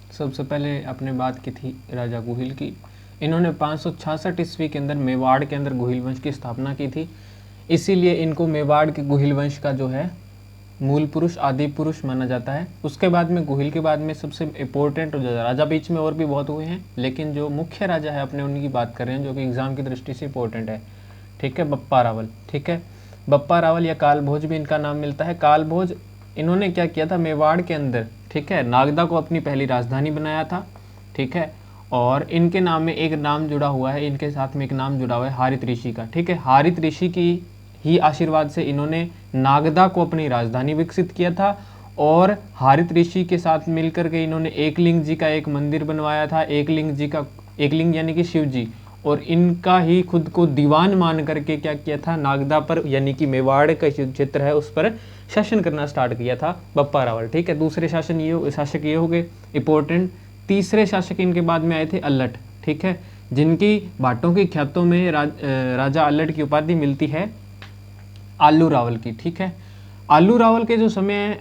सबसे पहले आपने बात की थी राजा गुहिल की। इन्होंने 566 ईस्वी के अंदर मेवाड़ के अंदर गुहिल वंश की स्थापना की थी, इसीलिए इनको मेवाड़ के गुहिल वंश का जो है मूल पुरुष, आदि पुरुष माना जाता है। उसके बाद में गुहिल के बाद में सबसे इम्पोर्टेंट राजा, बीच में और भी बहुत हुए हैं, लेकिन जो मुख्य राजा है अपने उन्हीं की बात कर रहे हैं जो कि एग्जाम की दृष्टि से इम्पोर्टेंट है। ठीक है, बप्पा रावल। ठीक है, बप्पा रावल या काल भोज भी इनका नाम मिलता है। काल भोज इन्होंने क्या किया था, मेवाड़ के अंदर, ठीक है, नागदा को अपनी पहली राजधानी बनाया था। ठीक है, और इनके नाम में एक नाम जुड़ा हुआ है, इनके साथ में एक नाम जुड़ा हुआ है हारित ऋषि का। ठीक है, हारित ऋषि की ही आशीर्वाद से इन्होंने नागदा को अपनी राजधानी विकसित किया था, और हारित ऋषि के साथ मिलकर के इन्होंने एकलिंग जी का एक मंदिर बनवाया था। एकलिंग जी का, एकलिंग यानी कि शिव जी, और इनका ही खुद को दीवान मान करके क्या किया था, नागदा पर यानी कि मेवाड़ का क्षेत्र है उस पर शासन करना स्टार्ट किया था बप्पा रावल। ठीक है, दूसरे शासक ये हो गए इंपॉर्टेंट। तीसरे शासक इनके बाद में आए थे अल्लट। ठीक है, जिनकी भाटों की ख्यातों में राजा अल्लट की उपाधि मिलती है आलू रावल की। ठीक है, आलू रावल के जो समय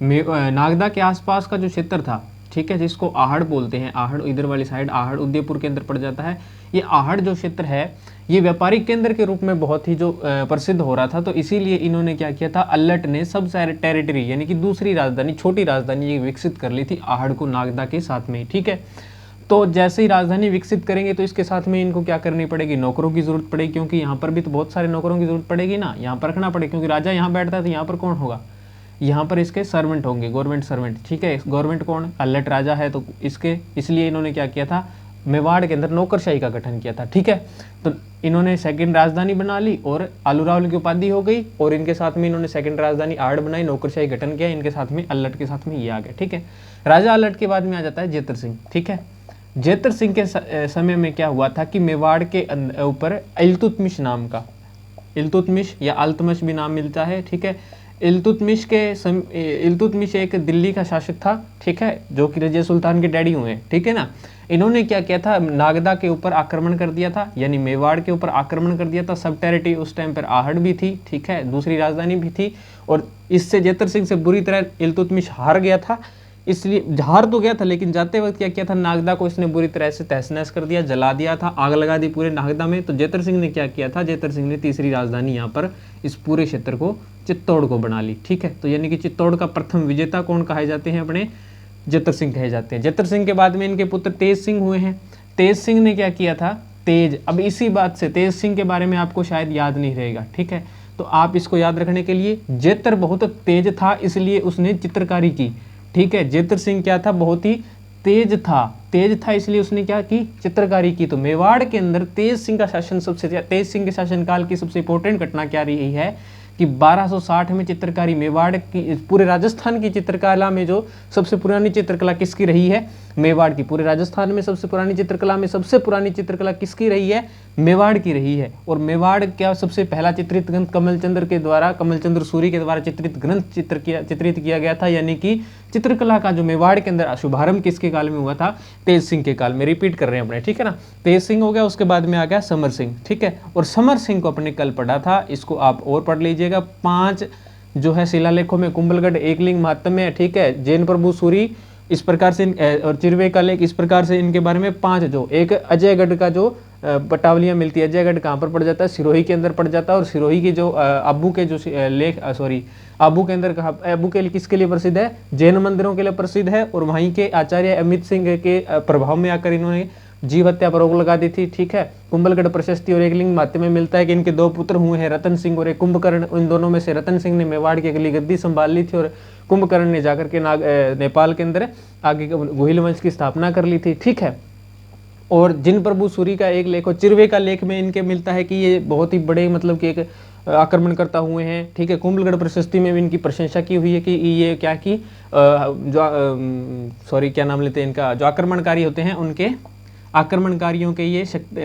नागदा के आसपास का जो क्षेत्र था, ठीक है, जिसको आहड़ बोलते हैं, आहड़ इधर वाली साइड, आहड़ उदयपुर के अंदर पड़ जाता है। ये आहड़ जो क्षेत्र है ये व्यापारिक केंद्र के रूप में बहुत ही जो प्रसिद्ध हो रहा था, तो इसीलिए इन्होंने क्या किया था, अल्लट ने सब टेरिटरी यानी कि दूसरी राजधानी, छोटी राजधानी ये विकसित कर ली थी आहड़ को नागदा के साथ में। ठीक है, तो जैसे ही राजधानी विकसित करेंगे तो इसके साथ में इनको क्या करनी पड़ेगी, नौकरों की जरूरत पड़ेगी, क्योंकि यहाँ पर भी तो बहुत सारे नौकरों की जरूरत पड़ेगी ना, यहाँ पर रखना पड़ेगा, क्योंकि राजा यहाँ बैठता है तो यहाँ पर कौन होगा, यहाँ पर इसके सर्वेंट होंगे, गवर्नमेंट सर्वेंट। ठीक है, गवर्नमेंट कौन, अल्लट राजा है, तो इसके इसलिए इन्होंने क्या किया था, मेवाड़ के अंदर नौकरशाही का गठन किया था। ठीक है, तो इन्होंने सेकंड राजधानी बना ली और आलू रावल की उपाधि हो गई, और इनके साथ में इन्होंने सेकंड राजधानी आहड़ बनाई, नौकरशाही गठन किया, इनके साथ में अल्लट के साथ में ये आ गया। ठीक है, राजा अल्लट के बाद में आ जाता है जेतर सिंह। ठीक है, जेतर सिंह के समय में क्या हुआ था कि मेवाड़ के ऊपर इल्तुतमिश नाम का, इल्तुतमिश या अल्तमश भी नाम मिलता है। ठीक है, इल्तुतमिश एक दिल्ली का शासक था। ठीक है, जो कि रजिया सुल्तान के डैडी हुए। ठीक है ना, इन्होंने क्या किया था, नागदा के ऊपर आक्रमण कर दिया था, यानी मेवाड़ के ऊपर आक्रमण कर दिया था। सब टेरिटरी उस टाइम पर आहड़ भी थी, ठीक है, दूसरी राजधानी भी थी, और इससे जेतर सिंह से बुरी तरह इल्तुतमिश हार गया था। इसलिए हार तो गया था, लेकिन जाते वक्त क्या किया था, नागदा को इसने बुरी तरह से तहस नहस कर दिया, जला दिया था, आग लगा दी पूरे नागदा में। तो जेतर सिंह ने क्या किया था, जेतर सिंह ने तीसरी राजधानी यहाँ पर इस पूरे क्षेत्र को, चित्तौड़ को बना ली। ठीक है, तो यानी कि चित्तौड़ का प्रथम विजेता कौन कहे जाते हैं, अपने जेतर सिंह कहे जाते हैं। जेतर सिंह के बाद में इनके पुत्र तेज सिंह हुए हैं। तेज सिंह ने क्या किया था, तेज, अब इसी बात से तेज सिंह के बारे में आपको शायद याद नहीं रहेगा। ठीक है, तो आप इसको याद रखने के लिए, जेतर बहुत तेज था इसलिए उसने चित्रकारी की। ठीक है, जेतर सिंह क्या था, बहुत ही तेज था इसलिए उसने क्या की, चित्रकारी की। तो मेवाड़ के अंदर तेज सिंह का शासन, तेज सिंह के शासनकाल की सबसे इंपॉर्टेंट घटना क्या रही है कि 1260 में चित्रकारी, मेवाड़ की, पूरे राजस्थान की चित्रकला में जो सबसे पुरानी चित्रकला किसकी रही है, मेवाड़ की। पूरे राजस्थान में सबसे पुरानी चित्रकला में सबसे पुरानी चित्रकला किसकी रही है, मेवाड़ की रही है। और मेवाड़ क्या सबसे पहला चित्रित ग्रंथ कमलचंद्र के द्वारा, कमलचंद्र सूरी के द्वारा चित्रित ग्रंथ चित्रित किया गया था, यानी कि चित्रकला का जो मेवाड़ के अंदर शुभारंभ किसके काल में हुआ था, तेज सिंह के काल में। रिपीट कर रहे हैं अपने, ठीक है ना, तेज सिंह हो गया, उसके बाद में आ गया समर सिंह। ठीक है, और समर सिंह को अपने कल पढ़ा था, इसको आप और पढ़ लीजिएगा। 5 जो है शिलालेखों में कुंभलगढ़ एकलिंग महात्म्य है। ठीक है, जैन प्रभु सूरी इस प्रकार से, और चिरवे का लेख इस प्रकार से, इनके बारे में 5 जो, एक अजयगढ़ का जो पटावलियां मिलती है, अजयगढ़ कहाँ पर पड़ जाता है, सिरोही के अंदर पड़ जाता है। और सिरोही के जो अब्बू के जो लेख, सॉरी अब्बू के अंदर कहा, अब्बू के किसके लिए प्रसिद्ध है, जैन मंदिरों के लिए प्रसिद्ध है। और वहीं के आचार्य अमित सिंह के प्रभाव में आकर इन्होंने जीव हत्या पर रोक लगा दी थी। ठीक है, कुंभलगढ़ प्रशस्ति और एकलिंग महात्म्य में मिलता है कि इनके 2 पुत्र हुए हैं, रतन सिंह और एक कुंभकर्ण। इन दोनों में से रतन सिंह ने मेवाड़ की अगली गद्दी संभाल ली थी, और कुंभकर्ण ने जाकर के नेपाल के अंदर आगे गुहिल वंश की स्थापना कर ली थी। ठीक है, और जिन प्रभु सूरी का एक लेख और चिरवे का लेख में इनके मिलता है कि ये बहुत ही बड़े, मतलब कि एक आक्रमणकर्ता हुए हैं। ठीक है, कुंभलगढ़ प्रशस्ति में भी इनकी प्रशंसा की हुई है कि ये क्या की, सॉरी क्या नाम लेते हैं इनका, जो आक्रमणकारी होते हैं उनके, आक्रमणकारियों के ये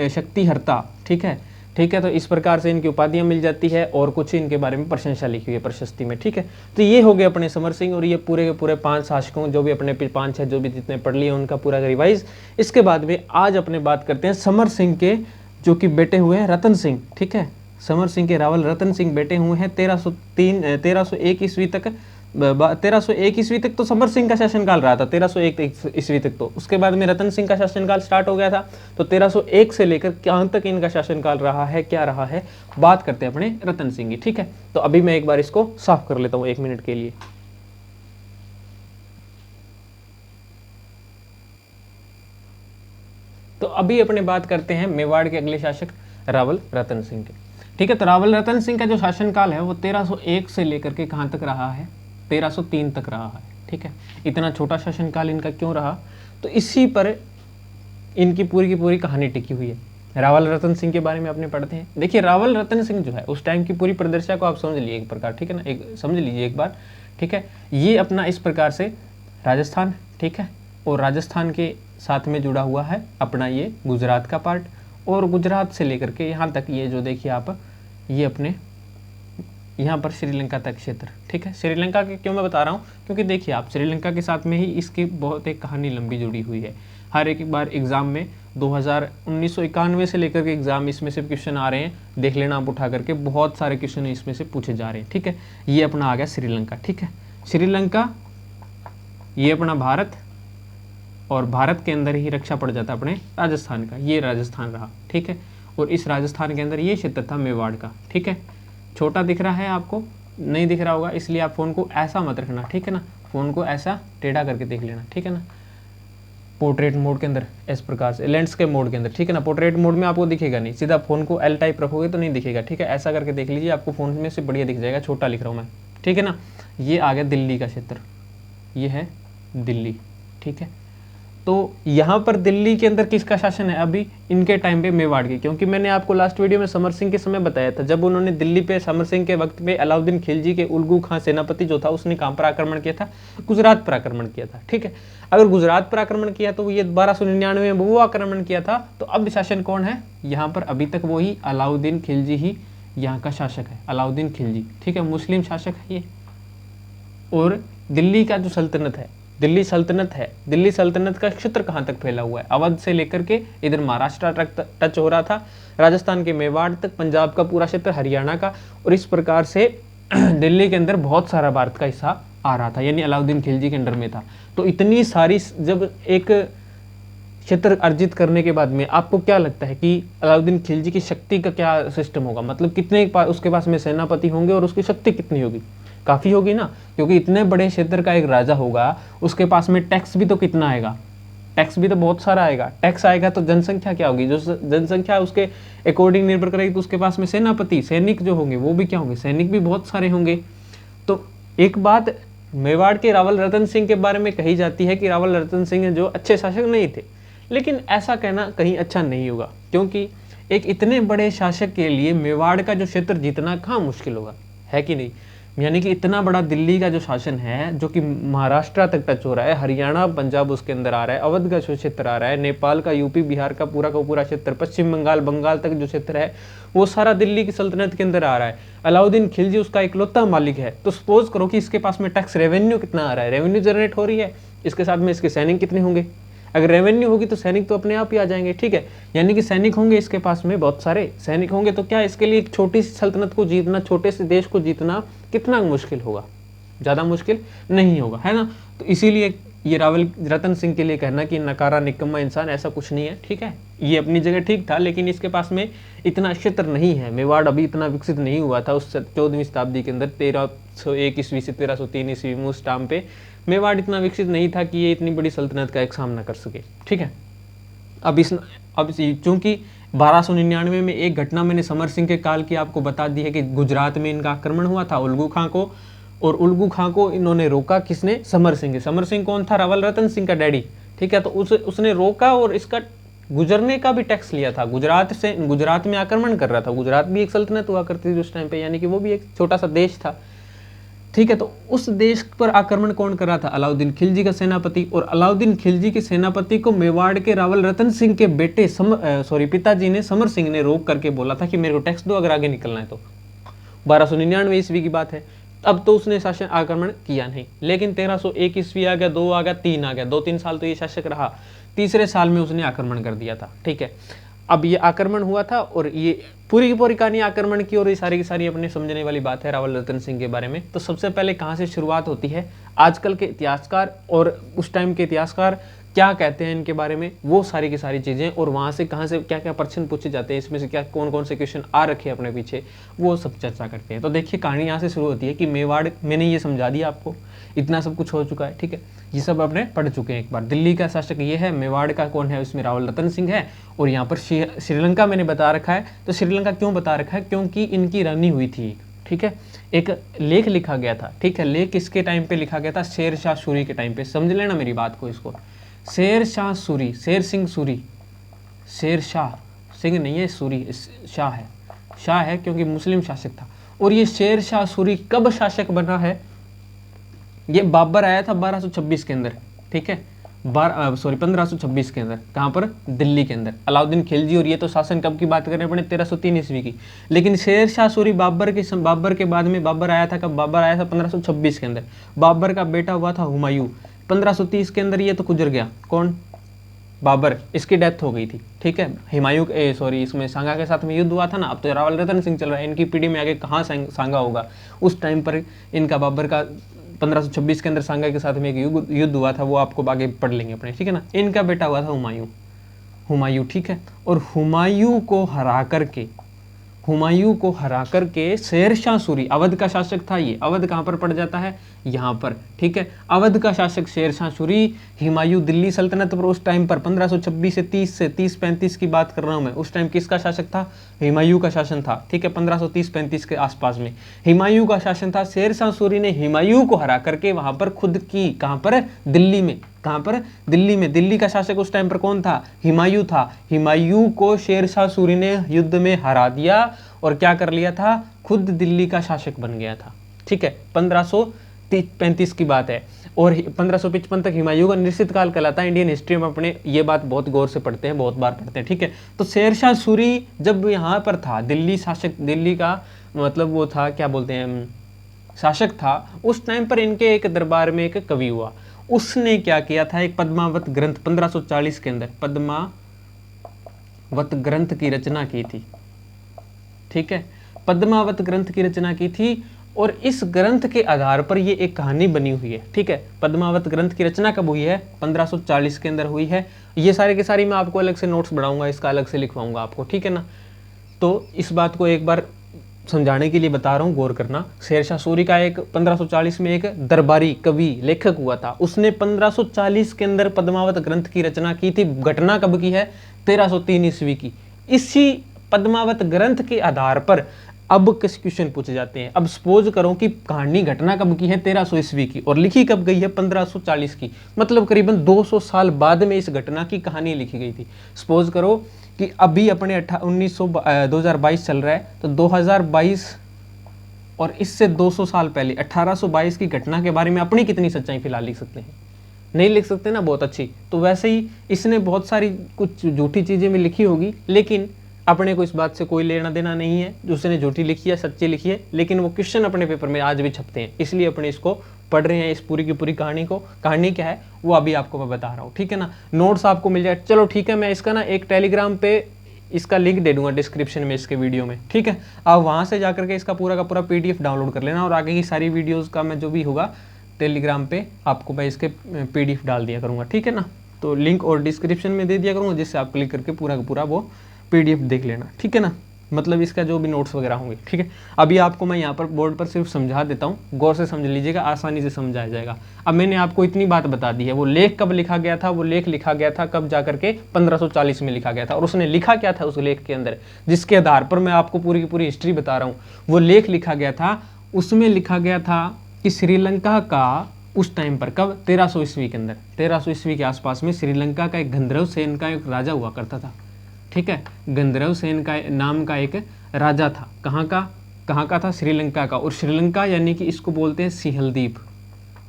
शक्तिहर्ता। ठीक है, ठीक है, तो इस प्रकार से इनकी उपाधियां मिल जाती है, और कुछ इनके बारे में प्रशंसा लिखी हुई है प्रशस्ति में। ठीक है, तो ये हो गए अपने समर सिंह, और ये पूरे के पूरे 5 शासकों, जो भी अपने 5-6 जो भी जितने पढ़ लिए उनका पूरा रिवाइज। इसके बाद में आज अपने बात करते हैं समर सिंह के, जो कि बेटे हुए हैं रतन सिंह। ठीक है, समर सिंह के रावल रतन सिंह बेटे हुए हैं 1301 ईस्वी तक 1301 ईस्वी तक तो समर सिंह का शासनकाल रहा था, 1301 ईस्वी तक तो, उसके बाद में रतन सिंह का शासनकाल स्टार्ट हो गया था। तो 1301 से लेकर कहाँ तक इनका शासनकाल रहा है, क्या रहा है, बात करते हैं अपने रतन सिंह की। ठीक है, तो अभी मैं एक बार इसको साफ कर लेता हूँ 1 मिनट के लिए। तो अभी अपने बात करते हैं मेवाड़ के अगले शासक रावल रतन सिंह के। ठीक है, तो रावल रतन सिंह का जो शासनकाल है वो 1301 से लेकर के कहाँ तक रहा है, 1303 तक रहा है। ठीक है, इतना छोटा शासनकाल इनका क्यों रहा, तो इसी पर इनकी पूरी की पूरी कहानी टिकी हुई है। रावल रतन सिंह के बारे में अपने पढ़ते हैं। देखिए, रावल रतन सिंह जो है उस टाइम की पूरी परिदृश्य को आप समझ लीजिए एक प्रकार, ठीक है ना, एक समझ लीजिए एक बार। ठीक है, ये अपना इस प्रकार से राजस्थान, ठीक है, और राजस्थान के साथ में जुड़ा हुआ है अपना ये गुजरात का पार्ट, और गुजरात से लेकर के यहाँ तक ये जो देखिए आप, ये अपने यहाँ पर श्रीलंका तक क्षेत्र। ठीक है, श्रीलंका के क्यों मैं बता रहा हूँ, क्योंकि देखिए आप श्रीलंका के साथ में ही इसकी बहुत एक कहानी लंबी जुड़ी हुई है। हर एक बार एग्जाम में 1991 से लेकर के एग्जाम इसमें से क्वेश्चन आ रहे हैं, देख लेना आप उठा करके, बहुत सारे क्वेश्चन इसमें से पूछे जा रहे हैं। ठीक है, ये अपना आ गया श्रीलंका। ठीक है, श्रीलंका ये अपना भारत, और भारत के अंदर ही रक्षा पड़ जाता अपने राजस्थान का, ये राजस्थान रहा। ठीक है, और इस राजस्थान के अंदर ये क्षेत्र था मेवाड़ का। ठीक है, छोटा दिख रहा है आपको, नहीं दिख रहा होगा, इसलिए आप फ़ोन को ऐसा मत रखना। ठीक है ना, फ़ोन को ऐसा टेढ़ा करके देख लेना। ठीक है ना, पोर्ट्रेट मोड के अंदर इस प्रकार से, लैंडस्केप मोड के अंदर। ठीक है ना, पोर्ट्रेट मोड में आपको दिखेगा नहीं, सीधा फ़ोन को एल टाइप रखोगे तो नहीं दिखेगा। ठीक है, ऐसा करके देख लीजिए, आपको फ़ोन में से बढ़िया दिख जाएगा, छोटा लिख रहा हूँ मैं। ठीक है ना, ये आ गया दिल्ली का क्षेत्र, ये है दिल्ली। ठीक है, तो यहाँ पर दिल्ली के अंदर किसका शासन है अभी इनके टाइम पे, मेवाड़ की। क्योंकि मैंने आपको लास्ट वीडियो में समर सिंह के समय बताया था, जब उन्होंने दिल्ली पे समर सिंह के वक्त में अलाउद्दीन खिलजी के उल्गू खां सेनापति जो था उसने कहाँ पर आक्रमण किया था, गुजरात पर आक्रमण किया था। ठीक है, अगर गुजरात पर आक्रमण किया तो ये 1299 में वो आक्रमण किया था, तो अब शासन कौन है यहाँ पर, अभी तक वही अलाउद्दीन खिलजी ही यहाँ का शासक है, अलाउद्दीन खिलजी। ठीक है, मुस्लिम शासक है ये। और दिल्ली का जो सल्तनत है, दिल्ली सल्तनत है, दिल्ली सल्तनत का क्षेत्र कहाँ तक फैला हुआ है, अवध से लेकर के इधर महाराष्ट्र तक टच हो रहा था, राजस्थान के मेवाड़ तक, पंजाब का पूरा क्षेत्र, हरियाणा का, और इस प्रकार से दिल्ली के अंदर बहुत सारा भारत का हिस्सा आ रहा था, यानी अलाउद्दीन खिलजी के अंडर में था। तो इतनी सारी, जब एक क्षेत्र अर्जित करने के बाद में आपको क्या लगता है कि अलाउद्दीन खिलजी की शक्ति का क्या सिस्टम होगा, मतलब कितने उसके पास में सेनापति होंगे और उसकी शक्ति कितनी होगी, काफ़ी होगी ना, क्योंकि इतने बड़े क्षेत्र का एक राजा होगा, उसके पास में टैक्स भी तो कितना आएगा, टैक्स भी तो बहुत सारा आएगा। टैक्स आएगा तो जनसंख्या क्या होगी, जो जनसंख्या उसके अकॉर्डिंग निर्भर करेगी, तो उसके पास में सेनापति, सैनिक जो होंगे वो भी क्या होंगे, सैनिक भी बहुत सारे होंगे। तो एक बात मेवाड़ के रावल रतन सिंह के बारे में कही जाती है कि रावल रतन सिंह जो अच्छे शासक नहीं थे, लेकिन ऐसा कहना कहीं अच्छा नहीं होगा, क्योंकि एक इतने बड़े शासक के लिए मेवाड़ का जो क्षेत्र जीतना कहाँ मुश्किल होगा, है कि नहीं। यानी कि इतना बड़ा दिल्ली का जो शासन है, जो कि महाराष्ट्र तक टच हो रहा है, हरियाणा पंजाब उसके अंदर आ रहा है, अवध का जो क्षेत्र आ रहा है, नेपाल का, यूपी बिहार का पूरा क्षेत्र, पश्चिम बंगाल, बंगाल तक जो क्षेत्र है, वो सारा दिल्ली की सल्तनत के अंदर आ रहा है। अलाउद्दीन खिलजी उसका इकलौता मालिक है। तो सपोज करो कि इसके पास में टैक्स रेवेन्यू कितना आ रहा है, रेवेन्यू जनरेट हो रही है, इसके साथ में इसके सैनिक कितने होंगे, अगर रेवेन्यू होगी तो सैनिक तो अपने आप ही आ जाएंगे। ठीक है, यानी कि सैनिक होंगे, इसके पास में बहुत सारे सैनिक होंगे, तो क्या इसके लिए एक छोटी सी सल्तनत को जीतना, छोटे से देश को जीतना कितना मुश्किल होगा, ज़्यादा मुश्किल नहीं होगा, है ना। तो इसीलिए ये रावल रतन सिंह के लिए कहना कि नकारा निकम्मा इंसान, ऐसा कुछ नहीं है। ठीक है, ये अपनी जगह ठीक था, लेकिन इसके पास में इतना क्षेत्र नहीं है, मेवाड़ अभी इतना विकसित नहीं हुआ था उस 14वीं शताब्दी के अंदर, 1301 ईस्वी से 1303 ईस्वी में उस टाइम पे मेवाड़ इतना विकसित नहीं था कि ये इतनी बड़ी सल्तनत का एक सामना कर सके। ठीक है, अब चूंकि 1299 में एक घटना मैंने समर सिंह के काल की आपको बता दी है कि गुजरात में इनका आक्रमण हुआ था उल्गू खां को, और उल्गू खां को इन्होंने रोका, किसने, समर सिंह। समर सिंह कौन था, रावल रतन सिंह का डैडी। ठीक है, तो उसने रोका और इसका गुजरने का भी टैक्स लिया था। गुजरात में आक्रमण कर रहा था, गुजरात भी एक सल्तनत हुआ करती थी उस टाइम पे, यानी कि वो भी एक छोटा सा देश था। ठीक है, तो उस देश पर आक्रमण कौन कर रहा था, अलाउद्दीन खिलजी का सेनापति। और अलाउद्दीन खिलजी के सेनापति को मेवाड़ के रावल रतन सिंह के बेटे पिताजी ने, समर सिंह ने रोक करके बोला था कि मेरे को टैक्स दो अगर आगे निकलना है तो। 1299 ईस्वी की बात है। अब तो उसने शासन आक्रमण किया नहीं, लेकिन 1301 ईस्वी आ गया, 2 आ गया, 3 आ गया, 2-3 साल तो ये शासक रहा, तीसरे साल में उसने आक्रमण कर दिया था। ठीक है, अब ये आक्रमण हुआ था और ये पूरी की पूरी कहानी आक्रमण की और ये सारी की सारी अपने समझने वाली बात है रावल रतन सिंह के बारे में। तो सबसे पहले कहाँ से शुरुआत होती है, आजकल के इतिहासकार और उस टाइम के इतिहासकार क्या कहते हैं इनके बारे में, वो सारी की सारी चीज़ें, और वहाँ से कहाँ से क्या क्या प्रश्न पूछे जाते हैं, इसमें से क्या कौन कौन से क्वेश्चन आ रखे हैं अपने पीछे, वो सब चर्चा करते हैं। तो देखिए कहानी यहाँ से शुरू होती है कि मेवाड़, मैंने ये समझा दिया आपको, इतना सब कुछ हो चुका है, ठीक है, ये सब आपने पढ़ चुके हैं एक बार। दिल्ली का शासक ये है, मेवाड़ का कौन है, उसमें रावल रतन सिंह है, और यहाँ पर श्रीलंका मैंने बता रखा है। तो श्रीलंका क्यों बता रखा है, क्योंकि इनकी रानी हुई थी, ठीक है, एक लेख लिखा गया था, ठीक है, लेख किसके टाइम पे लिखा गया था, शेर शाह सूरी के टाइम पे, समझ लेना मेरी बात को इसको। शेर शाह सूरी, शेर सिंह सूरी, शेर शाह सिंह नहीं है, सूरी शाह है, शाह है क्योंकि मुस्लिम शासक था। और ये शेर शाह सूरी कब शासक बना है, ये बाबर आया था 1226 के अंदर, ठीक है, 1526 के अंदर, कहाँ पर, दिल्ली के अंदर, अलाउद्दीन खिलजी। और ये तो शासन कब की बात कर रहे हैं अपने, 1303 ईस्वी की। लेकिन शेर शाह सूरी बाबर के बाद में बाबर आया था, कब बाबर आया था 1526 के अंदर। बाबर का बेटा हुआ था हुमायूं, 1530 के अंदर ये तो गुजर गया, कौन, बाबर, इसकी डेथ हो गई थी, ठीक है। हुमायूं इसमें सांगा के साथ में युद्ध हुआ था ना, अब तो रावल रतन सिंह चल रहा है, इनकी पीढ़ी में आगे कहाँ सांगा होगा, उस टाइम पर इनका बाबर का 1526 के अंदर सांगा के साथ में एक युद्ध हुआ था, वो आपको आगे पढ़ लेंगे अपने, ठीक है ना। इनका बेटा हुआ था हुमायूं, ठीक है। और हुमायूं को हरा करके शेर शाह सूरी, अवध का शासक था ये, अवध कहाँ पर पड़ जाता है, यहाँ पर, ठीक है। अवध का शासक शेर शाह सूरी, हुमायूं दिल्ली सल्तनत पर उस टाइम पर 1526 से 30-35 की बात कर रहा हूँ मैं, उस टाइम किसका शासक था, हुमायूं का शासन था, ठीक है, 1530-35 के आसपास में हुमायूं का शासन था। शेर शाह सूरी ने हुमायूं को हरा करके वहां पर खुद की, कहाँ पर, दिल्ली में, कहाँ पर, दिल्ली में, दिल्ली का शासक उस टाइम पर कौन था, हुमायूं था। हुमायूं को शेर शाह सूरी ने युद्ध में हरा दिया और क्या कर लिया था, खुद दिल्ली का शासक बन गया था, ठीक है। 1535 की बात है। और 1555 तक हुमायूं का निश्चित काल कहलाता है इंडियन हिस्ट्री में, अपने ये बात बहुत गौर से पढ़ते हैं, बहुत बार पढ़ते हैं, ठीक है। तो शेर शाह सूरी जब यहाँ पर था, दिल्ली शासक, दिल्ली का मतलब वो था, क्या बोलते हैं, शासक था, उस टाइम पर इनके एक दरबार में एक कवि हुआ, उसने क्या किया था, एक पद्मावत ग्रंथ 1540 के अंदर पद्मावत ग्रंथ की रचना की थी, ठीक है, पद्मावत ग्रंथ की रचना की थी। और इस ग्रंथ के आधार पर ये एक कहानी बनी हुई है, ठीक है। पद्मावत ग्रंथ की रचना कब हुई है, 1540 के अंदर हुई है। ये सारे के सारी मैं आपको अलग से नोट्स बढ़ाऊंगा, इसका अलग से लिखवाऊंगा आपको, ठीक है ना। तो इस बात को एक बार समझाने के लिए बता रहा हूँ, गौर करना। शेर शाह सूरी का एक 1540 में एक दरबारी कवि लेखक हुआ था, उसने 1540 के अंदर पद्मावत ग्रंथ की रचना की थी। घटना कब की है, 1303 ईस्वी की। इसी पद्मावत ग्रंथ के आधार पर अब किस क्वेश्चन पूछे जाते हैं। अब सपोज करो कि कहानी, घटना कब की है, 1300 ईस्वी की, और लिखी कब गई है, 1540 की, मतलब करीबन 200 साल बाद में इस घटना की कहानी लिखी गई थी। सपोज करो कि अभी अपने 2022 चल रहा है, तो 2022 और इससे 200 साल पहले 1822 की घटना के बारे में अपनी कितनी सच्चाई फिलहाल लिख सकते हैं, नहीं लिख सकते ना, बहुत अच्छी। तो वैसे ही इसने बहुत सारी कुछ झूठी चीज़ें भी लिखी होगी, लेकिन अपने को इस बात से कोई लेना देना नहीं है, उसने झूठी लिखी है सच्ची लिखी है, लेकिन वो क्वेश्चन अपने पेपर में आज भी छपते हैं, इसलिए अपने इसको पढ़ रहे हैं, इस पूरी की पूरी कहानी को। कहानी क्या है वो अभी आपको मैं बता रहा हूँ, ठीक है ना। नोट्स आपको मिल जाए, चलो ठीक है, मैं इसका ना एक टेलीग्राम पे इसका लिंक दे दूंगा डिस्क्रिप्शन में इसके वीडियो में, ठीक है। आप वहाँ से जाकर के इसका पूरा का पूरा PDF डाउनलोड कर लेना, और आगे की सारी वीडियोज़ का मैं जो भी होगा टेलीग्राम पे आपको मैं इसके PDF डाल दिया करूँगा, ठीक है ना। तो लिंक और डिस्क्रिप्शन में दे दिया करूँगा, जिससे आप क्लिक करके पूरा का पूरा वो PDF देख लेना, ठीक है ना, मतलब इसका जो भी नोट्स वगैरह होंगे, ठीक है। अभी आपको मैं यहाँ पर बोर्ड पर सिर्फ समझा देता हूँ, गौर से समझ लीजिएगा, आसानी से समझाया जाएगा। अब मैंने आपको इतनी बात बता दी है, वो लेख कब लिखा गया था, वो लेख लिखा गया था कब, जा करके 1540 में लिखा गया था। और उसने लिखा क्या था उस लेख के अंदर, जिसके आधार पर मैं आपको पूरी की पूरी हिस्ट्री बता रहा हूँ। वो लेख लिखा गया था, उसमें लिखा गया था कि श्रीलंका का उस टाइम पर, कब, 1300 ईस्वी के अंदर, 1300 ईस्वी के आसपास में श्रीलंका का एक गंधर्व सेन का एक राजा हुआ करता था, ठीक है। गंधर्व सेन का नाम का एक राजा था, कहाँ का था, श्रीलंका का। और श्रीलंका यानी कि इसको बोलते हैं सिंहल द्वीप,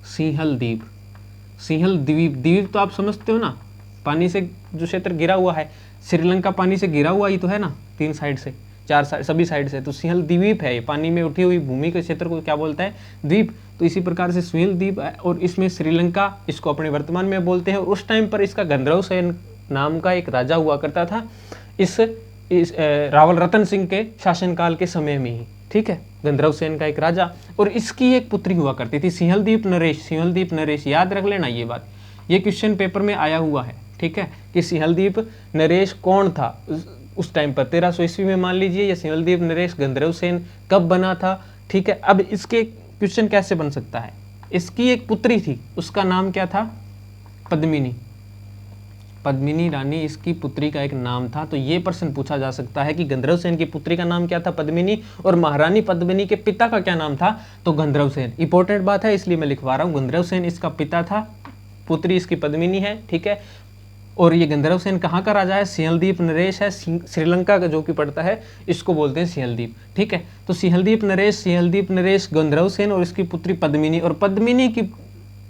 सिंहल द्वीप। द्वीप तो आप समझते हो ना, पानी से जो क्षेत्र घिरा हुआ है, श्रीलंका पानी से घिरा हुआ ही तो है ना, 3 साइड से, 4 साइड, सभी साइड से, तो सिंहल द्वीप है, पानी में उठी हुई भूमि के क्षेत्र को क्या बोलता है, द्वीप। तो इसी प्रकार से सिंहल द्वीप है, और इसमें श्रीलंका इसको अपने वर्तमान में बोलते हैं। और उस टाइम पर इसका गंधर्व सेन नाम का एक राजा हुआ करता था। इस रावल रतन सिंह के शासनकाल के समय में ही, ठीक है। गंधर्व सेन का एक राजा, और इसकी एक पुत्री हुआ करती थी सिंहलदीप नरेश। सिंहलदीप नरेश याद रख लेना ये बात, ये क्वेश्चन पेपर में आया हुआ है, ठीक है, कि सिंहलदीप नरेश कौन था उस टाइम पर 1300 ईस्वी में मान लीजिए, या सिंहलदीप नरेश गंधर्व सेन कब बना था, ठीक है। अब इसके क्वेश्चन कैसे बन सकता है, इसकी एक पुत्री थी, उसका नाम क्या था, पद्मिनी। पद्मिनी रानी इसकी पुत्री का एक नाम था। तो ये प्रश्न पूछा जा सकता है कि गंधर्व सेन की पुत्री का नाम क्या था, पद्मिनी, और महारानी पद्मिनी के पिता का क्या नाम था, तो गंधर्व सेन। इंपॉर्टेंट बात है इसलिए मैं लिखवा रहा हूँ, गंधर्व सेन इसका पिता था, पुत्री इसकी पद्मिनी है, ठीक है। और ये गंधर्व सेन कहाँ का राजा है, सिंहलदीप नरेश है, श्रीलंका का जो कि पड़ता है, इसको बोलते हैं सिंहलदीप, ठीक है। तो सिंहलदीप नरेश गंधर्व सेन और इसकी पुत्री पद्मिनी, और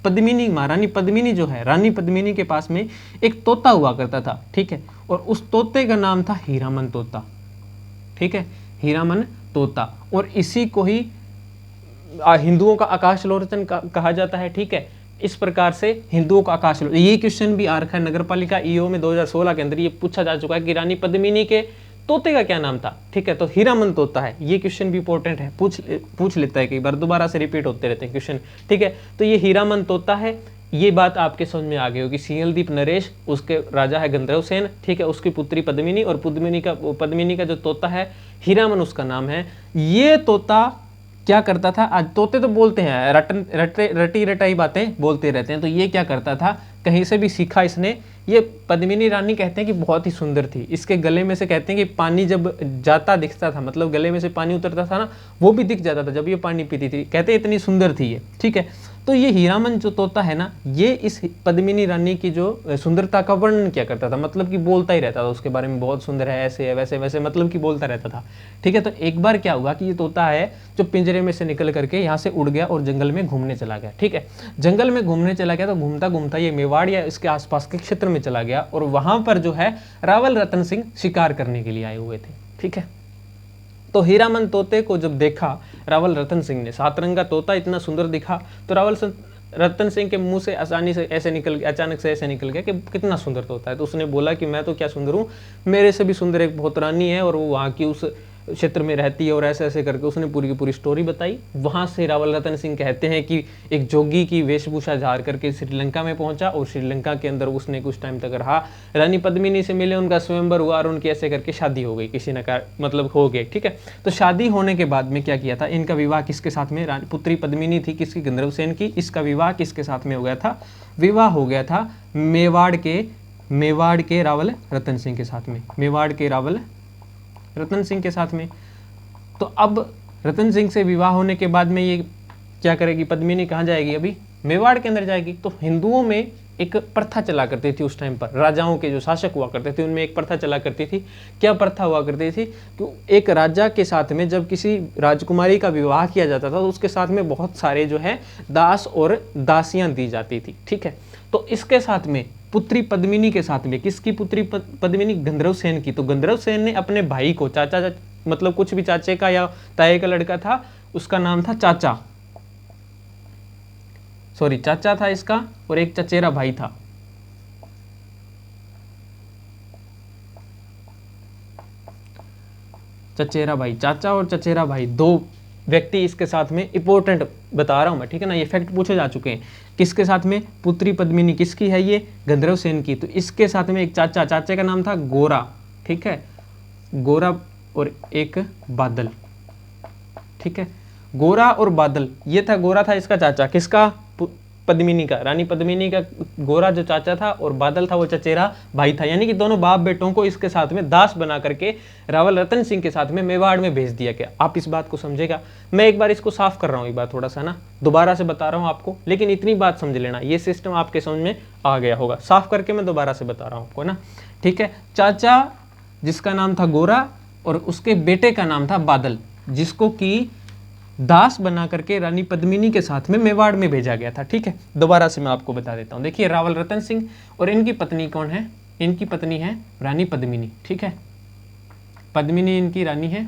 पद्मिनी महारानी पद्मिनी जो है, रानी पद्मिनी के पास में एक तोता हुआ करता था, ठीक है, और उस तोते का नाम था हीरामन तोता, ठीक है, हीरामन तोता। और इसी को ही हिंदुओं का आकाश लोचन कहा जाता है, ठीक है। इस प्रकार से हिंदुओं का आकाश लोचन, ये क्वेश्चन भी आ रखा है नगरपालिका ईओ में 2016 के अंदर, ये पूछा जा चुका है कि रानी पद्मिनी के तोते का क्या नाम था, ठीक है। तो हीरामन तोता है, ये क्वेश्चन भी इंपॉर्टेंट है, पूछ लेता है कई बार, दोबारा से रिपीट होते रहते हैं क्वेश्चन, ठीक है। तो ये हीरामन तोता है, ये बात आपके समझ में आ गई होगी। सिंहलदीप नरेश उसके राजा है गंधर्व सेन, ठीक है, उसकी पुत्री पद्मिनी, और पद्मिनी का जो तोता है हीरामन उसका नाम है। ये तोता क्या करता था, आज तोते तो बोलते हैं, रटी रटाई बातें बोलते रहते हैं, तो ये क्या करता था, कहीं से भी सीखा इसने। ये पद्मिनी रानी कहते हैं कि बहुत ही सुंदर थी, इसके गले में से कहते हैं कि पानी जब जाता दिखता था, मतलब गले में से पानी उतरता था ना, वो भी दिख जाता था जब ये पानी पीती थी, कहते हैं इतनी सुंदर थी ये, ठीक है। तो ये हीरामन जो तोता है ना, ये इस पद्मिनी रानी की जो सुंदरता का वर्णन क्या करता था, मतलब कि बोलता ही रहता था उसके बारे में, बहुत सुंदर है, ऐसे है, वैसे वैसे, मतलब कि बोलता रहता था, ठीक है। तो एक बार क्या हुआ कि ये तोता है जो पिंजरे में से निकल करके यहाँ से उड़ गया और जंगल में घूमने चला गया, ठीक है। जंगल में घूमने चला गया, तो घूमता घूमता ये मेवाड़ या इसके आसपास के क्षेत्र में चला गया, और वहां पर जो है रावल रतन सिंह शिकार करने के लिए आए हुए थे, ठीक है। तो हीरामन तोते को जब देखा रावल रतन सिंह ने, सातरंगा तोता इतना सुंदर दिखा, तो रावल रतन सिंह के मुंह से आसानी से ऐसे अचानक से ऐसे निकल गया कि कितना सुंदर तोता है। तो उसने बोला कि मैं तो क्या सुंदर हूँ, मेरे से भी सुंदर एक बहुत रानी है, और वो वहाँ की उस क्षेत्र में रहती है, और ऐसे ऐसे करके उसने पूरी की पूरी स्टोरी बताई। वहाँ से रावल रतन सिंह कहते हैं कि एक जोगी की वेशभूषा धार करके श्रीलंका में पहुंचा, और श्रीलंका के अंदर उसने कुछ टाइम तक रहा, रानी पद्मिनी से मिले, उनका स्वयंवर हुआ, और उनकी ऐसे करके शादी हो गई, किसी ने कहा मतलब हो गई, ठीक है। तो शादी होने के बाद में क्या किया था, इनका विवाह किसके साथ में, पुत्री पद्मिनी थी किसकी, गंधर्व सेन की, इसका विवाह किसके साथ में हो गया था, विवाह हो गया था मेवाड़ के रावल रतन सिंह के साथ में, मेवाड़ के रावल रतन सिंह के साथ में। तो अब रतन सिंह से विवाह होने के बाद में ये क्या करेगी, पद्मिनी कहाँ जाएगी, अभी मेवाड़ के अंदर जाएगी। तो हिंदुओं में एक प्रथा चला करती थी उस टाइम पर, राजाओं के जो शासक हुआ करते थे उनमें एक प्रथा चला करती थी। क्या प्रथा हुआ करती थी कि एक राजा के साथ में जब किसी राजकुमारी का विवाह किया जाता था, तो उसके साथ में बहुत सारे जो है दास और दासियां दी जाती थी, ठीक है। तो इसके साथ में पुत्री पद्मिनी के साथ में, किसकी पुत्री पद्मिनी, गंधर्व सेन की। तो गंधर्व सेन ने अपने भाई को, चाचा मतलब कुछ भी चाचे का या ताए का लड़का था, उसका नाम था चाचा था इसका, और एक चचेरा भाई था, चचेरा भाई, चाचा और चचेरा भाई, दो व्यक्ति इसके साथ में, इंपॉर्टेंट बता रहा हूं मैं, ठीक है ना, ये फैक्ट पूछे जा चुके हैं। किसके साथ में, पुत्री पद्मिनी किसकी है, ये गंधर्व सेन की। तो इसके साथ में एक चाचे का नाम था गोरा, ठीक है, गोरा, और एक बादल, ठीक है। गोरा और बादल, ये था, गोरा था इसका चाचा, किसका, पद्मिनी का, रानी पद्मिनी का गोरा जो चाचा था, और बादल था वो चचेरा भाई था। यानी कि दोनों बाप बेटों को इसके साथ में दास बना करके रावल रतन सिंह के साथ में मेवाड़ में भेज दिया गया। आप इस बात को समझेगा, मैं एक बार इसको साफ कर रहा हूँ, एक बार थोड़ा सा ना दोबारा से बता रहा हूँ आपको, लेकिन इतनी बात समझ लेना, ये सिस्टम आपके समझ में आ गया होगा, साफ करके मैं दोबारा से बता रहा हूँ आपको ना, ठीक है। चाचा जिसका नाम था गोरा, और उसके बेटे का नाम था बादल, जिसको कि दास बना करके रानी पद्मिनी के साथ में मेवाड़ में भेजा गया था, ठीक है। दोबारा से मैं आपको बता देता हूँ, देखिए रावल रतन सिंह और इनकी पत्नी कौन है, इनकी पत्नी है रानी पद्मिनी, ठीक है, पद्मिनी इनकी रानी है,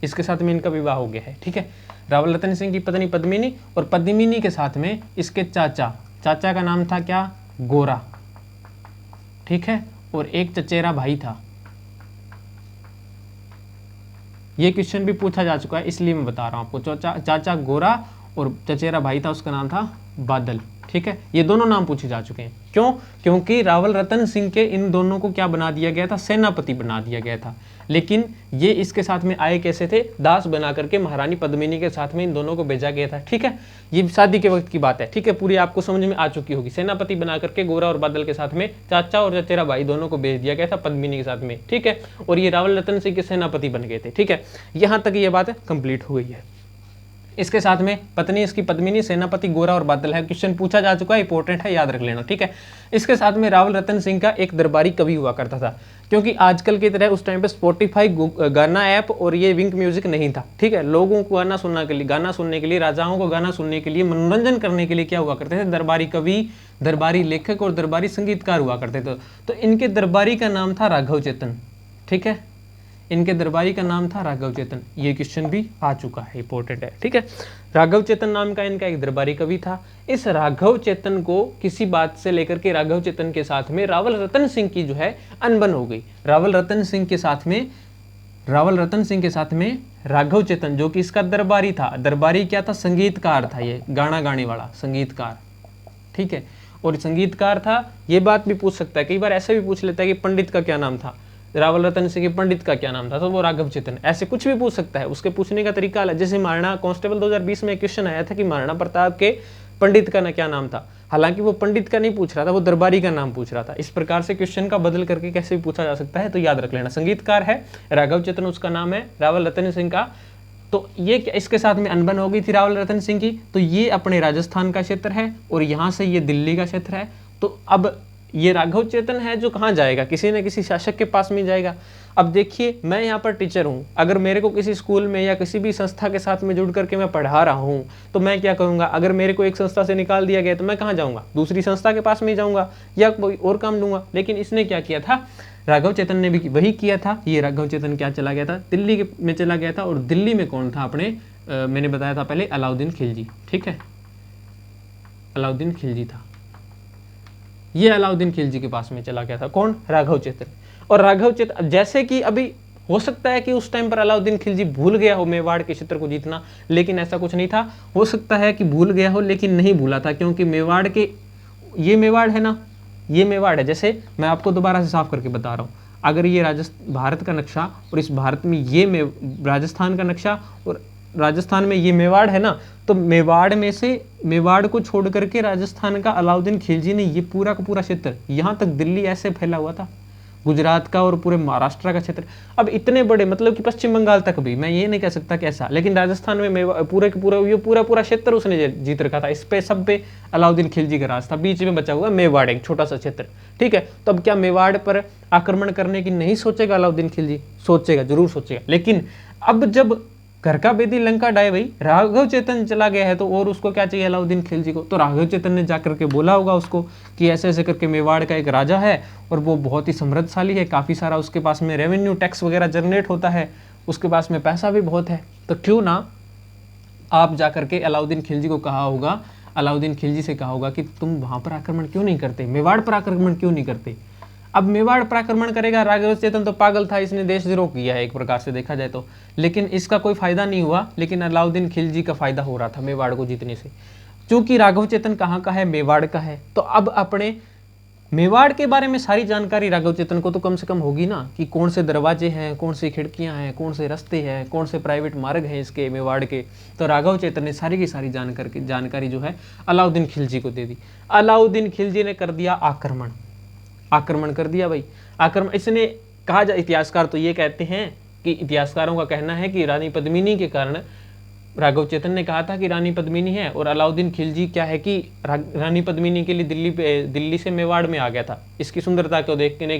इसके साथ में इनका विवाह हो गया है, ठीक है। रावल रतन सिंह की पत्नी पद्मिनी, और पद्मिनी के साथ में इसके चाचा का नाम था क्या, गोरा, ठीक है, और एक चचेरा भाई था, ये क्वेश्चन भी पूछा जा चुका है, इसलिए मैं बता रहा हूँ आपको। चाचा गोरा और चचेरा भाई था, उसका नाम था बादल। ठीक है, ये दोनों नाम पूछे जा चुके हैं। क्यों? क्योंकि रावल रतन सिंह के इन दोनों को क्या बना दिया गया था? सेनापति बना दिया गया था। लेकिन ये इसके साथ में आए कैसे थे? दास बना करके महारानी पद्मिनी के साथ में इन दोनों को भेजा गया था। ठीक है, ये शादी के वक्त की बात है। ठीक है, पूरी आपको समझ में आ चुकी होगी। सेनापति बना करके गोरा और बादल के साथ में चाचा और चचेरा भाई दोनों को भेज दिया गया था पद्मिनी के साथ में। ठीक है, और ये रावल रतन सिंह के सेनापति बन गए थे। ठीक है, यहां तक ये बात कंप्लीट हो गई है। इसके साथ में पत्नी इसकी पद्मिनी, सेनापति गोरा और बादल है। क्वेश्चन पूछा जा चुका है, इंपॉर्टेंट है, याद रख लेना। ठीक है, इसके साथ में रावल रतन सिंह का एक दरबारी कवि हुआ करता था, क्योंकि आजकल की तरह उस टाइम पे स्पॉटिफाई, गाना ऐप और ये विंक म्यूजिक नहीं था। ठीक है, लोगों को गाना सुनने के लिए, राजाओं को गाना सुनने के लिए, मनोरंजन करने के लिए क्या हुआ करते थे? दरबारी कवि, दरबारी लेखक और दरबारी संगीतकार हुआ करते थे। तो इनके दरबारी का नाम था राघव चेतन। ठीक है, इनके दरबारी का नाम था राघव चेतन। ये क्वेश्चन भी आ चुका है, इंपॉर्टेंट है। ठीक है, राघव चेतन नाम का इनका एक दरबारी कवि था। इस राघव चेतन को किसी बात से लेकर के राघव चेतन के साथ में रावल रतन सिंह की जो है अनबन हो गई। रावल रतन सिंह के साथ में राघव चेतन, जो कि इसका दरबारी था। दरबारी क्या था? संगीतकार था, ये गाना गाने वाला संगीतकार। ठीक है, और संगीतकार था। ये बात भी पूछ सकता है, कई बार ऐसे भी पूछ लेता है कि पंडित का क्या नाम था? रावल रतन सिंह के पंडित का क्या नाम था? तो वो राघव चेतन। ऐसे कुछ भी पूछ सकता है, उसके पूछने का तरीका अलग। जैसे महाराणा कांस्टेबल 2020 में क्वेश्चन आया था कि महाराणा प्रताप के पंडित का क्या नाम था। हालांकि वो पंडित का नहीं पूछ रहा था, वो दरबारी का नाम पूछ रहा था। इस प्रकार से क्वेश्चन का बदल करके कैसे भी पूछा जा सकता है, तो याद रख लेना। संगीतकार है राघव चेतन, उसका नाम है रावल रतन सिंह का। तो ये इसके साथ में अनबन हो गई थी रावल रतन सिंह की। तो ये अपने राजस्थान का क्षेत्र है और यहाँ से ये दिल्ली का क्षेत्र है। तो अब ये राघव चेतन है जो कहाँ जाएगा? किसी न किसी शासक के पास में जाएगा। अब देखिए, मैं यहाँ पर टीचर हूँ, अगर मेरे को किसी स्कूल में या किसी भी संस्था के साथ में जुड़ करके मैं पढ़ा रहा हूँ, तो मैं क्या करूँगा? अगर मेरे को एक संस्था से निकाल दिया गया तो मैं कहाँ जाऊँगा? दूसरी संस्था के पास में ही जाऊँगा या कोई और काम लूँगा। लेकिन इसने क्या किया था? राघव चेतन ने भी वही किया था। ये राघव चेतन क्या चला गया था? दिल्ली में चला गया था। और दिल्ली में कौन था? अपने मैंने बताया था पहले, अलाउद्दीन खिलजी। ठीक है, अलाउद्दीन खिलजी था। ये अलाउद्दीन खिलजी के पास में चला गया था। कौन? राघव चेतन। और राघव चेतन, जैसे कि अभी हो सकता है कि उस टाइम पर अलाउद्दीन खिलजी भूल गया हो मेवाड़ के क्षेत्र को जीतना, लेकिन ऐसा कुछ नहीं था। हो सकता है कि भूल गया हो, लेकिन नहीं भूला था, क्योंकि मेवाड़ के, ये मेवाड़ है ना, ये मेवाड़ है। जैसे मैं आपको दोबारा से साफ करके बता रहा हूँ, अगर ये भारत का नक्शा और इस भारत में ये राजस्थान का नक्शा और राजस्थान में ये मेवाड़ है ना, तो मेवाड़ में से, मेवाड़ को छोड़ करके राजस्थान का अलाउद्दीन खिलजी ने ये पूरा का पूरा क्षेत्र, यहाँ तक दिल्ली ऐसे फैला हुआ था, गुजरात का और पूरे महाराष्ट्र का क्षेत्र। अब इतने बड़े, मतलब कि पश्चिम बंगाल तक भी, मैं ये नहीं कह सकता कैसा, लेकिन राजस्थान में पूरे के पूरा ये पूरा क्षेत्र उसने जीत रखा था। इस पे सब पे अलाउद्दीन खिलजी का राज था। बीच में बचा हुआ मेवाड़, एक छोटा सा क्षेत्र। ठीक है, तो अब क्या मेवाड़ पर आक्रमण करने की नहीं सोचेगा अलाउद्दीन खिलजी? सोचेगा, जरूर सोचेगा। लेकिन अब जब घर का बेदी लंका डाय भाई, राघव चेतन चला गया है, तो और उसको क्या चाहिए अलाउद्दीन खिलजी को? तो राघव चेतन ने जाकर के बोला होगा उसको कि ऐसे ऐसे करके मेवाड़ का एक राजा है और वो बहुत ही समृद्धशाली है, काफ़ी सारा उसके पास में रेवेन्यू टैक्स वगैरह जनरेट होता है, उसके पास में पैसा भी बहुत है, तो क्यों ना आप जाकर के अलाउद्दीन खिलजी को कहा होगा, अलाउद्दीन खिलजी से कहा होगा कि तुम वहाँ पर आक्रमण क्यों नहीं करते, मेवाड़ पर आक्रमण क्यों नहीं करते? अब मेवाड़ पर आक्रमण करेगा, राघव चेतन तो पागल था, इसने देशद्रोह किया है एक प्रकार से देखा जाए तो, लेकिन इसका कोई फायदा नहीं हुआ। लेकिन अलाउद्दीन खिलजी का फायदा हो रहा था मेवाड़ को जीतने से, क्योंकि राघव चेतन कहाँ का है? मेवाड़ का है। तो अब अपने मेवाड़ के बारे में सारी जानकारी राघव चेतन को तो कम से कम होगी ना, कि कौन से दरवाजे हैं, कौन सी खिड़कियां हैं, कौन से रास्ते हैं, कौन से प्राइवेट मार्ग हैं इसके मेवाड़ के। तो राघव चेतन ने सारी की सारी जानकारी जो है अलाउद्दीन खिलजी को दे दी। अलाउद्दीन खिलजी ने कर दिया आक्रमण कर दिया भाई, आक्रमण। इसने कहा जाए, इतिहासकार तो ये कहते हैं कि, इतिहासकारों का कहना है कि रानी पद्मिनी के कारण, राघव चेतन ने कहा था कि रानी पद्मिनी है, और अलाउद्दीन खिलजी क्या है कि रानी पद्मिनी के लिए दिल्ली से मेवाड़ में आ गया था, इसकी सुंदरता को देखने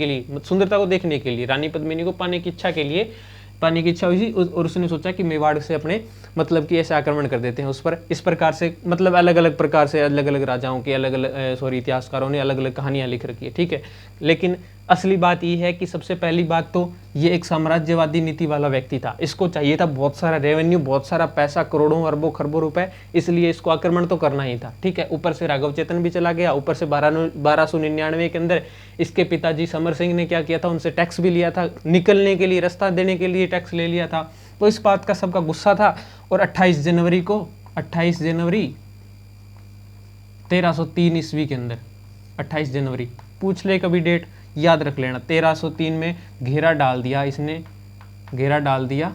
के लिए, रानी पद्मिनी को पाने की इच्छा हुई थी, और उसने सोचा कि मेवाड़ से अपने, मतलब कि ऐसे आक्रमण कर देते हैं उस पर। इस प्रकार से, मतलब अलग अलग प्रकार से अलग अलग राजाओं के इतिहासकारों ने अलग अलग कहानियां लिख रखी है। ठीक है, लेकिन असली बात यह है कि सबसे पहली बात तो ये एक साम्राज्यवादी नीति वाला व्यक्ति था, इसको चाहिए था बहुत सारा रेवेन्यू, बहुत सारा पैसा, करोड़ों अरबों खरबों रुपए, इसलिए इसको आक्रमण तो करना ही था। ठीक है, ऊपर से राघव चेतन भी चला गया, ऊपर से 1299 के अंदर इसके पिताजी समर सिंह ने क्या किया था, उनसे टैक्स भी लिया था, निकलने के लिए, रास्ता देने के लिए टैक्स ले लिया था। तो इस बात का सबका गुस्सा था। और 28 जनवरी 1303 ईस्वी के अंदर, 28 जनवरी पूछ ले कभी डेट, याद रख लेना, 1303 में घेरा डाल दिया इसने, घेरा डाल दिया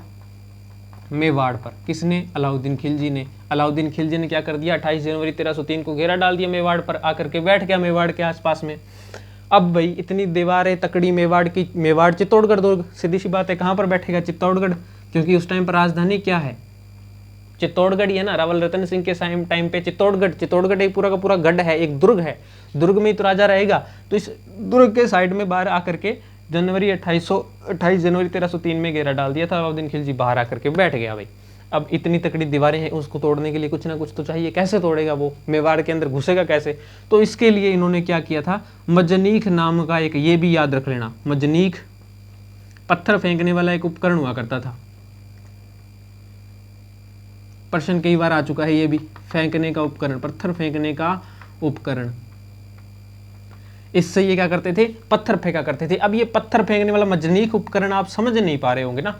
मेवाड़ पर। किसने? अलाउद्दीन खिलजी ने। अलाउद्दीन खिलजी ने क्या कर दिया? 28 जनवरी 1303 को घेरा डाल दिया मेवाड़ पर, आकर के बैठ गया मेवाड़ के आसपास में। अब भाई इतनी दीवारें तकड़ी मेवाड़ की, मेवाड़ चित्तौड़गढ़ दुर्ग, सीधी सी बात है, कहाँ पर बैठेगा? चित्तौड़गढ़, क्योंकि उस टाइम पर राजधानी क्या है? चित्तौड़गढ़ ही है ना। रावल रतन सिंह के टाइम पे चित्तौड़गढ़ एक पूरा का पूरा गढ़ है, एक दुर्ग है, दुर्ग में ही तो राजा रहेगा। तो इस दुर्ग के साइड में बाहर आकर के 28 जनवरी 1303 में घेरा डाल दिया था अलाउद्दीन खिलजी, बाहर आकर के बैठ गया भाई। अब इतनी तकड़ी दीवारें हैं, उसको तोड़ने के लिए कुछ ना कुछ तो चाहिए, कैसे तोड़ेगा वो? मेवाड़ के अंदर घुसेगा कैसे? तो इसके लिए इन्होंने क्या किया था, मजनीख नाम का एक, ये भी याद रख लेना, मजनीख पत्थर फेंकने वाला एक उपकरण हुआ करता था। प्रश्न कई बार आ चुका है ये भी, फेंकने का उपकरण, पत्थर फेंकने का उपकरण। इससे ये क्या करते थे? पत्थर फेंका करते थे। अब ये पत्थर फेंकने वाला मजनीख उपकरण आप समझ नहीं पा रहे होंगे ना,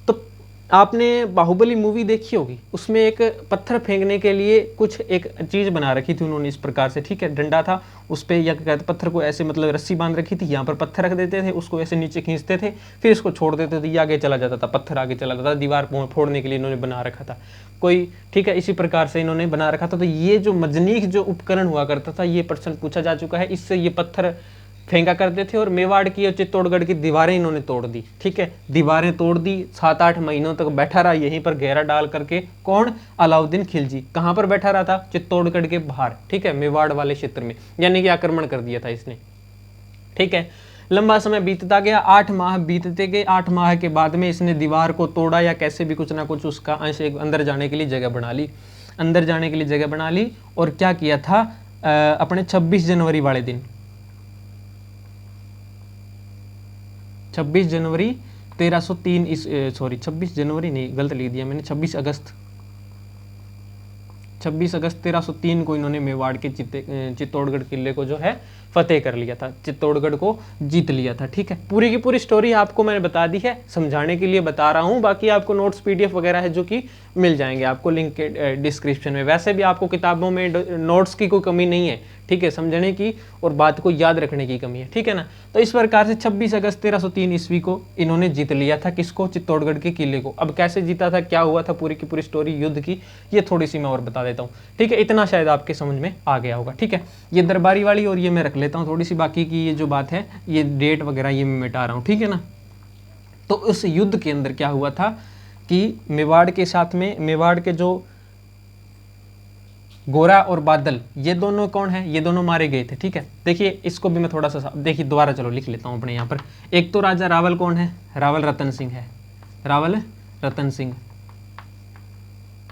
तो आपने बाहुबली मूवी देखी होगी, उसमें एक पत्थर फेंकने के लिए कुछ एक चीज बना रखी थी उन्होंने इस प्रकार से, ठीक है, डंडा था, उस पर या कहते पत्थर को ऐसे मतलब रस्सी बांध रखी थी, यहाँ पर पत्थर रख देते थे, उसको ऐसे नीचे खींचते थे, फिर इसको छोड़ देते थे, ये आगे चला जाता था, पत्थर आगे चला जाता था, दीवार फोड़ने के लिए इन्होंने बना रखा था कोई, ठीक है, इसी प्रकार से इन्होंने बना रखा था। तो ये जो मजनीख जो उपकरण हुआ करता था, ये प्रश्न पूछा जा चुका है, इससे ये पत्थर फेंका करते थे। और मेवाड़ की और चित्तौड़गढ़ की दीवारें इन्होंने तोड़ दी, ठीक है, दीवारें तोड़ दी, 7-8 महीनों तक बैठा रहा यहीं पर घेरा डाल करके। कौन? अलाउद्दीन खिलजी। कहां पर बैठा रहा था? चित्तौड़गढ़ के बाहर, ठीक है, मेवाड़ वाले क्षेत्र में, यानी कि आक्रमण कर दिया था इसने, ठीक है। लंबा समय बीतता गया, 8 माह बीतते गए, 8 माह के बाद में इसने दीवार को तोड़ा या कैसे भी कुछ ना कुछ उसका अंश अंदर जाने के लिए जगह बना ली, अंदर जाने के लिए जगह बना ली। और क्या किया था, अपने 26 जनवरी वाले दिन, 26 जनवरी 1303 सॉरी 26 जनवरी नहीं, गलत लिख दिया मैंने, 26 अगस्त 1303 को इन्होंने मेवाड़ के चित्तौड़गढ़ किले को जो है फतेह कर लिया था, चित्तौड़गढ़ को जीत लिया था, ठीक है। पूरी की पूरी स्टोरी आपको मैंने बता दी है, समझाने के लिए बता रहा हूँ, बाकी आपको नोट्स PDF वगैरह है जो कि मिल जाएंगे आपको लिंक के डिस्क्रिप्शन में। वैसे भी आपको किताबों में नोट्स की कोई कमी नहीं है, ठीक है, समझने की और बात को याद रखने की कमी है, ठीक है ना। तो इस प्रकार से 26 अगस्त 1303 ईस्वी को इन्होंने जीत लिया था किसको? चित्तौड़गढ़ के किले को। अब कैसे जीता था, क्या हुआ था, पूरी की पूरी स्टोरी युद्ध की, ये थोड़ी सी मैं और बता देता हूँ, ठीक है। इतना शायद आपके समझ में आ गया होगा, ठीक है। ये दरबारी वाली और ये मैं रख लेता हूँ थोड़ी सी, बाकी की ये जो बात है, ये डेट वगैरह ये मैं मिटा रहा हूँ, ठीक है ना। तो उस युद्ध के अंदर क्या हुआ था कि मेवाड़ के साथ में, मेवाड़ के जो गोरा और बादल, ये दोनों कौन है? ये दोनों मारे गए थे, ठीक है। देखिए इसको भी मैं थोड़ा सा देखिए दोबारा चलो लिख लेता हूँ अपने यहाँ पर। एक तो राजा रावल कौन है? रावल रतन सिंह है, रावल रतन सिंह,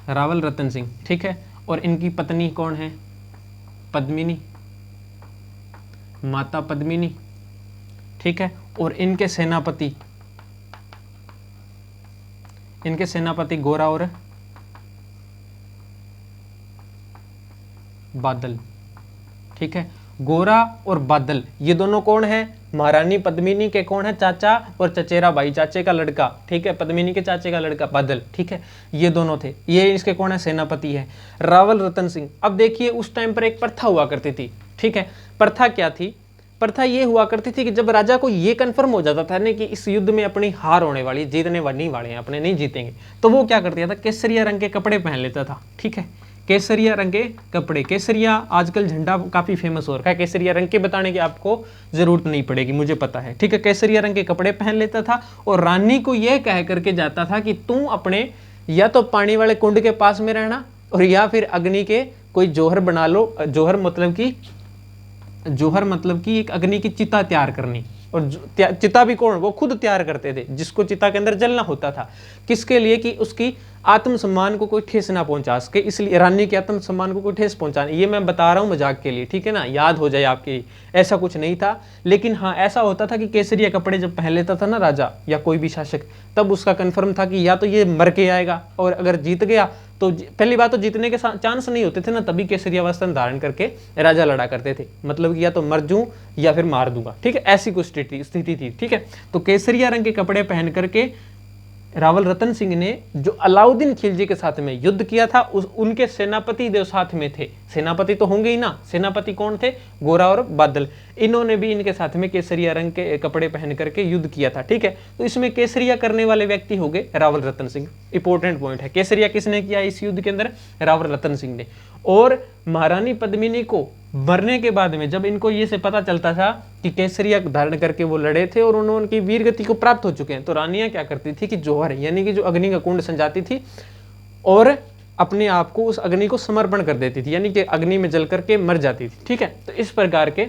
रावल रतन सिंह, ठीक है। और इनकी पत्नी कौन है? पद्मिनी, माता पद्मिनी, ठीक है। और इनके सेनापति गोरा और बादल, ठीक है। गोरा और बादल ये दोनों कौन है? महारानी पद्मिनी के कौन है? चाचा और चचेरा भाई, चाचे का लड़का, ठीक है, पद्मिनी के चाचे का लड़का बादल, ठीक है, ये दोनों थे। ये इसके कौन है? सेनापति है रावल रतन सिंह। अब देखिए उस टाइम पर एक प्रथा हुआ करती थी, ठीक है। प्रथा क्या थी? प्रथा ये हुआ करती थी कि जब राजा को ये कंफर्म हो जाता था ना कि इस युद्ध में अपनी हार होने वाली, जीतने नहीं वाले हैं, अपने नहीं जीतेंगे, तो वो क्या करता था? केसरिया रंग के कपड़े पहन लेता था, ठीक है, केसरिया रंग के कपड़े। केसरिया आजकल झंडा काफी फेमस हो रखा है, केसरिया रंग के बताने की आपको जरूरत नहीं पड़ेगी, मुझे पता है, ठीक है। केसरिया रंग के कपड़े पहन लेता था और रानी को यह कह करके जाता था कि तू अपने या तो पानी वाले कुंड के पास में रहना और या फिर अग्नि के कोई जौहर बना लो। जौहर मतलब कि एक अग्नि की चिता तैयार करनी, और चिता भी कौन? वो खुद तैयार करते थे, जिसको चिता के अंदर जलना होता था, किसके लिए? कि उसकी आत्मसम्मान को कोई ठेस ना पहुंचा सके, इसलिए रानी के आत्मसम्मान को कोई ठेस पहुंचाने। ये मैं बता रहा हूं मजाक के लिए, ठीक है ना, याद हो जाए आपके, ऐसा कुछ नहीं था। लेकिन हाँ ऐसा होता था कि केसरिया कपड़े जब पहन लेता था ना राजा या कोई भी शासक, तब उसका कन्फर्म था कि या तो ये मर के आएगा, और अगर जीत गया तो पहली बात तो जीतने के चांस नहीं होते थे ना, तभी केसरिया वस्त्र धारण करके राजा लड़ा करते थे, मतलब कि या तो मर जूं या फिर मार दूंगा, ठीक है, ऐसी कुछ स्थिति थी, ठीक है। तो केसरिया रंग के कपड़े पहन करके रावल रतन सिंह ने जो अलाउद्दीन खिलजी के साथ में युद्ध किया था, उनके सेनापति देव साथ में थे। सेनापति तो होंगे ही ना, सेनापति कौन थे? गोरा और बादल। इन्होंने भी इनके साथ में केसरिया रंग के कपड़े पहन करके युद्ध किया था, ठीक है। तो इसमें केसरिया करने वाले व्यक्ति हो गए रावल रतन सिंह। इंपॉर्टेंट पॉइंट है, केसरिया किसने किया इस युद्ध के अंदर? रावल रतन सिंह ने। और महारानी पद्मिनी को मरने के बाद में जब इनको ये से पता चलता था कि केसरिया धारण करके वो लड़े थे और उन्होंने उनकी वीर गति को प्राप्त हो चुके हैं, तो रानियां क्या करती थी कि जौहर यानी कि जो अग्नि का कुंड संजाती थी और अपने आप को उस अग्नि को समर्पण कर देती थी, यानी कि अग्नि में जल करके मर जाती थी, ठीक है। तो इस प्रकार के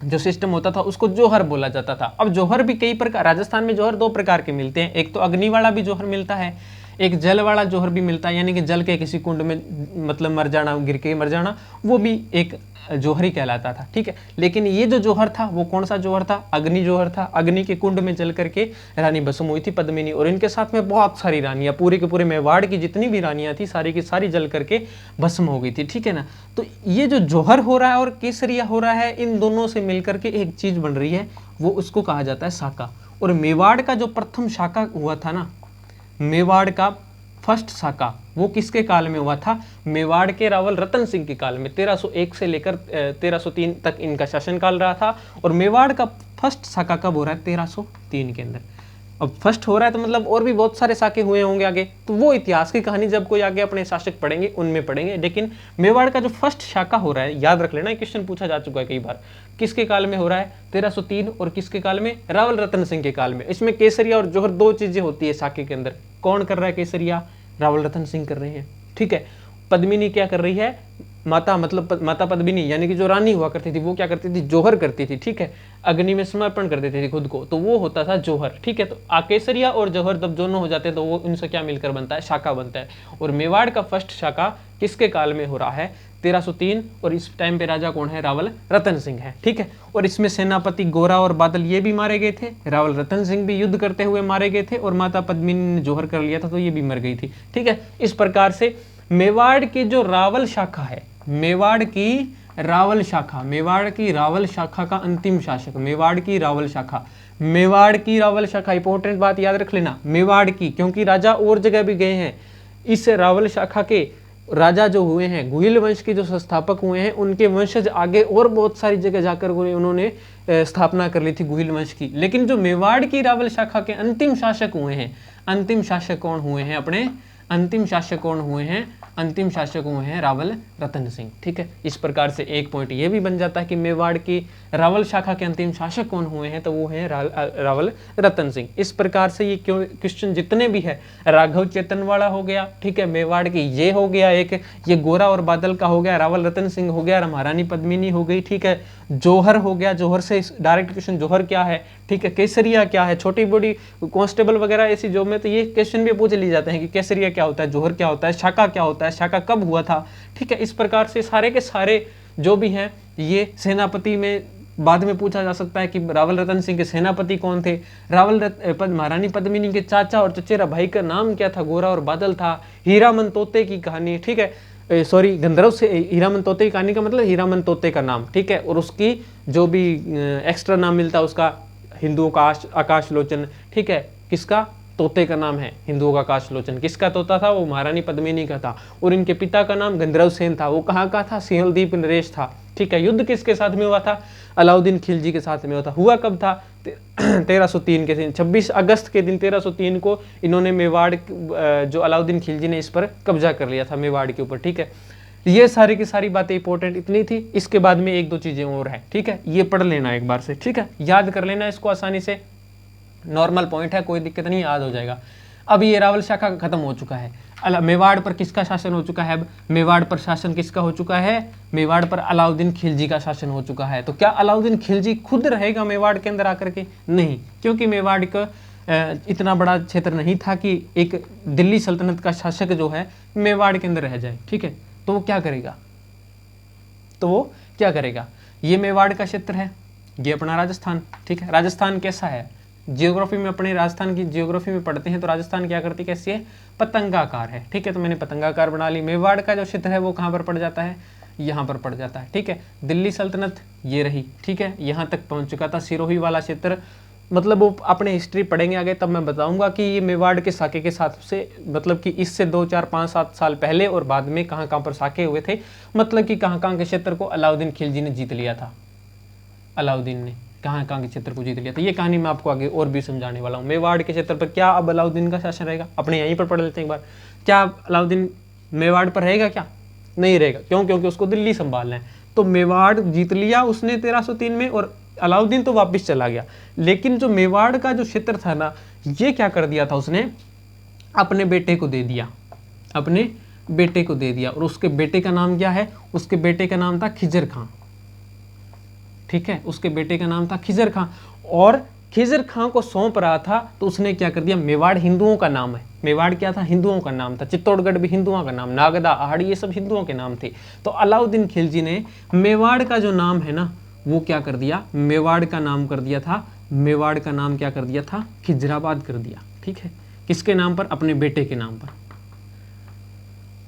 जो सिस्टम होता था उसको जौहर बोला जाता था। अब जौहर भी कई प्रकार, राजस्थान में जौहर दो प्रकार के मिलते हैं, एक तो अग्नि वाला भी जौहर मिलता है, एक जल वाला जौहर भी मिलता है, यानी कि जल के किसी कुंड में मतलब मर जाना, गिर के मर जाना, वो भी एक जौहर ही कहलाता था, ठीक है। लेकिन ये जो जौहर था वो कौन सा जौहर था? अग्नि जौहर था। अग्नि के कुंड में जल करके रानी भस्म हुई थी पद्मिनी, और इनके साथ में बहुत सारी रानियां, पूरे के पूरे मेवाड़ की जितनी भी रानियां थी सारी की सारी जल करके भस्म हो गई थी, ठीक है ना। तो ये जो जौहर हो रहा है और केसरिया हो रहा है, इन दोनों से मिलकर के एक चीज बन रही है, वो उसको कहा जाता है शाका। और मेवाड़ का जो प्रथम शाका हुआ था ना, मेवाड़ का फर्स्ट शाका, वो किसके काल में हुआ था? मेवाड़ के रावल रतन सिंह के काल में। 1301 से लेकर 1303 तक इनका शासनकाल रहा था। और मेवाड़ का फर्स्ट शाका कब हो रहा है? 1303 के अंदर। अब फर्स्ट हो रहा है तो मतलब और भी बहुत सारे शाके हुए होंगे आगे, तो वो इतिहास की कहानी जब कोई आगे अपने शासक पढ़ेंगे उनमें पढ़ेंगे। लेकिन मेवाड़ का जो फर्स्ट शाका हो रहा है, याद रख लेना, क्वेश्चन पूछा जा चुका है कई बार, किसके काल में हो रहा है? 1303। और किसके काल में? रावल रतन सिंह के काल में। इसमें केसरिया और जौहर दो चीजें होती है शाके के अंदर। कौन कर रहा है केसरिया? रावल रतन सिंह कर रहे हैं, ठीक है। पद्मिनी क्या कर रही है? माता, मतलब माता पद्मिनी यानी कि जो रानी हुआ करती थी, वो क्या करती थी? जौहर करती थी, ठीक है। अग्नि में समर्पण कर देती थी खुद को, तो वो होता था जौहर, ठीक है। तो केसरिया और जौहर जब दोनों हो जाते हैं तो वो इनसे क्या मिलकर बनता है? शाका बनता है। और मेवाड़ का फर्स्ट शाका किसके काल में हो रहा है? 1303। और इस टाइम पे राजा कौन है? रावल रतन सिंह है, ठीक है। और इसमें सेनापति गोरा और बादल ये भी मारे गए थे, रावल रतन सिंह भी युद्ध करते हुए मारे गए थे, और माता पद्मिनी ने जौहर कर लिया था तो ये भी मर गई थी, ठीक है। इस प्रकार से मेवाड़ की जो रावल शाखा है, मेवाड़ की रावल शाखा, मेवाड़ की रावल शाखा का अंतिम शासक, मेवाड़ की रावल शाखा, मेवाड़ की रावल शाखा, इंपॉर्टेंट बात याद रख लेना, मेवाड़ की, क्योंकि राजा और जगह भी गए हैं। इस रावल शाखा के राजा जो हुए हैं, गुहिल वंश के जो संस्थापक हुए हैं, उनके वंशज आगे और बहुत सारी जगह जाकर उन्होंने स्थापना कर ली थी गुहिल वंश की। लेकिन जो मेवाड़ की रावल शाखा के अंतिम शासक हुए हैं, अंतिम शासक कौन हुए हैं? अपने अंतिम शासक कौन हुए हैं? अंतिम शासक हुए हैं रावल रतन सिंह, ठीक है। इस प्रकार से एक पॉइंट ये भी बन जाता है कि मेवाड़ की रावल शाखा के अंतिम शासक कौन हुए हैं, तो वो हैं रावल रतन सिंह। इस प्रकार से ये क्वेश्चन जितने भी है, राघव चेतनवाड़ा हो गया, ठीक है, मेवाड़ की ये हो गया एक, ये गोरा और बादल का हो गया, रावल रतन सिंह हो गया, महारानी पद्मिनी हो गई, ठीक है, जौहर हो गया, जौहर से डायरेक्ट क्वेश्चन जौहर क्या है, ठीक है, केसरिया क्या है, छोटी बड़ी कांस्टेबल वगैरह ऐसी जॉब में तो ये क्वेश्चन भी पूछ लिए जाते हैं कि केसरिया क्या होता है, जौहर क्या होता है, शाका क्या होता है, शाका कब हुआ था, ठीक है। इस प्रकार से सारे के सारे जो भी हैं ये सेनापति में बाद में पूछा जा सकता है कि रावल रतन सिंह के सेनापति कौन थे, महारानी पद्मिनी के चाचा और चचेरा भाई का नाम क्या था, गोरा और बादल था, हीरामन तोते की कहानी, ठीक है, सॉरी गंधर्व से हीरामन तोते की कहानी का मतलब हीरामन तोते का नाम, ठीक है। और उसकी जो भी एक्स्ट्रा नाम मिलता है उसका, हिंदुओं का आकाश लोचन, ठीक है, किसका? तोते का नाम है हिंदुओं का आकाश लोचन। किसका तोता था? वो महारानी पद्मिनी का था। और इनके पिता का नाम गंधर्व सेन था। वो कहाँ का था? सिंहलदीप नरेश था, ठीक है। युद्ध किसके साथ में हुआ था? अलाउद्दीन खिलजी के साथ में हुआ कब था? 1303 के दिन, 26 अगस्त के दिन 1303 को इन्होंने मेवाड़, जो अलाउद्दीन खिलजी ने इस पर कब्जा कर लिया था मेवाड़ के ऊपर, ठीक है। ये सारी की सारी बातें इंपॉर्टेंट इतनी थी। इसके बाद में एक दो चीजें और है, ठीक है, ये पढ़ लेना एक बार से, ठीक है, याद कर लेना इसको आसानी से, नॉर्मल पॉइंट है, कोई दिक्कत नहीं, याद हो जाएगा। अब ये रावल शाखा खत्म हो चुका है। मेवाड़ पर किसका शासन हो चुका है? अब मेवाड़ पर शासन किसका हो चुका है? मेवाड़ पर अलाउद्दीन खिलजी का शासन हो चुका है। तो क्या अलाउद्दीन खिलजी खुद रहेगा मेवाड़ के अंदर आकर के? नहीं, क्योंकि मेवाड़ का इतना बड़ा क्षेत्र नहीं था कि एक दिल्ली सल्तनत का शासक जो है मेवाड़ के अंदर रह जाए, ठीक है। तो वो क्या करेगा? ये मेवाड़ का क्षेत्र है, ये अपना राजस्थान, ठीक है। राजस्थान कैसा है? जियोग्राफी में, अपने राजस्थान की जियोग्राफी में पढ़ते हैं तो राजस्थान क्या करती, कैसी है? पतंगाकार है, ठीक है। तो मैंने पतंगाकार बना ली। मेवाड़ का जो क्षेत्र है वो कहाँ पर पड़ जाता है? यहाँ पर पड़ जाता है, ठीक है। दिल्ली सल्तनत ये रही, ठीक है, यहाँ तक पहुँच चुका था। सिरोही वाला क्षेत्र मतलब वो अपने हिस्ट्री पढ़ेंगे आगे तब मैं बताऊंगा कि ये मेवाड़ के साके के साथ से मतलब कि इससे 2, 4, 5, 7 साल पहले और बाद में कहाँ कहाँ पर साके हुए थे, मतलब कि कहाँ कहाँ के क्षेत्र को अलाउद्दीन खिलजी ने जीत लिया था। अलाउद्दीन ने कहाँ कहाँ के क्षेत्र को जीत लिया था, ये कहानी मैं आपको आगे और भी समझाने वाला हूँ। मेवाड़ के क्षेत्र पर क्या अब अलाउद्दीन का शासन रहेगा, अपने यहीं पर पढ़ लेते हैं एक बार। क्या अलाउद्दीन मेवाड़ पर रहेगा, क्या नहीं रहेगा, क्यों, क्योंकि उसको दिल्ली संभालना है। तो मेवाड़ जीत लिया उसने 1303 में और अलाउद्दीन तो वापस चला गया। लेकिन जो मेवाड़ का जो क्षेत्र था ना, ये क्या कर दिया था उसने, अपने बेटे को दे दिया, अपने बेटे को दे दिया। और उसके बेटे का नाम क्या है, उसके बेटे का नाम था खिजर खां। ठीक है, उसके बेटे का नाम था खिजर खां। और खिजर खां को सौंप रहा था तो उसने क्या कर दिया, मेवाड़ हिंदुओं का नाम है, मेवाड़ क्या था, हिंदुओं का नाम था। चित्तौड़गढ़ भी हिंदुओं का नाम, नागदा, आहड़ी, ये सब हिंदुओं के नाम थे। तो अलाउद्दीन खिलजी ने मेवाड़ का जो नाम है ना, वो क्या कर दिया, मेवाड़ का नाम कर दिया था, मेवाड़ का नाम क्या कर दिया था, खिजराबाद कर दिया। ठीक है, किसके नाम पर, अपने बेटे के नाम पर।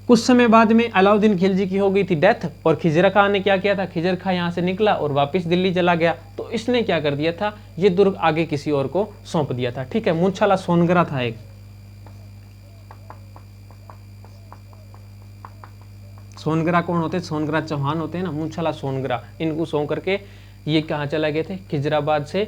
कुछ समय बाद में अलाउद्दीन खिलजी की हो गई थी डेथ और खिजर खां ने क्या किया था, खिजर खां यहाँ से निकला और वापस दिल्ली चला गया। तो इसने क्या कर दिया था, ये दुर्ग आगे किसी और को सौंप दिया था। ठीक है, मूंछाला सोनगरा था एक, सोनगरा कौन होते, सोनगरा चौहान होते हैं ना, मूंछाला सोनगरा, इनको सौंप करके ये कहाँ चला गए थे, खिजराबाद से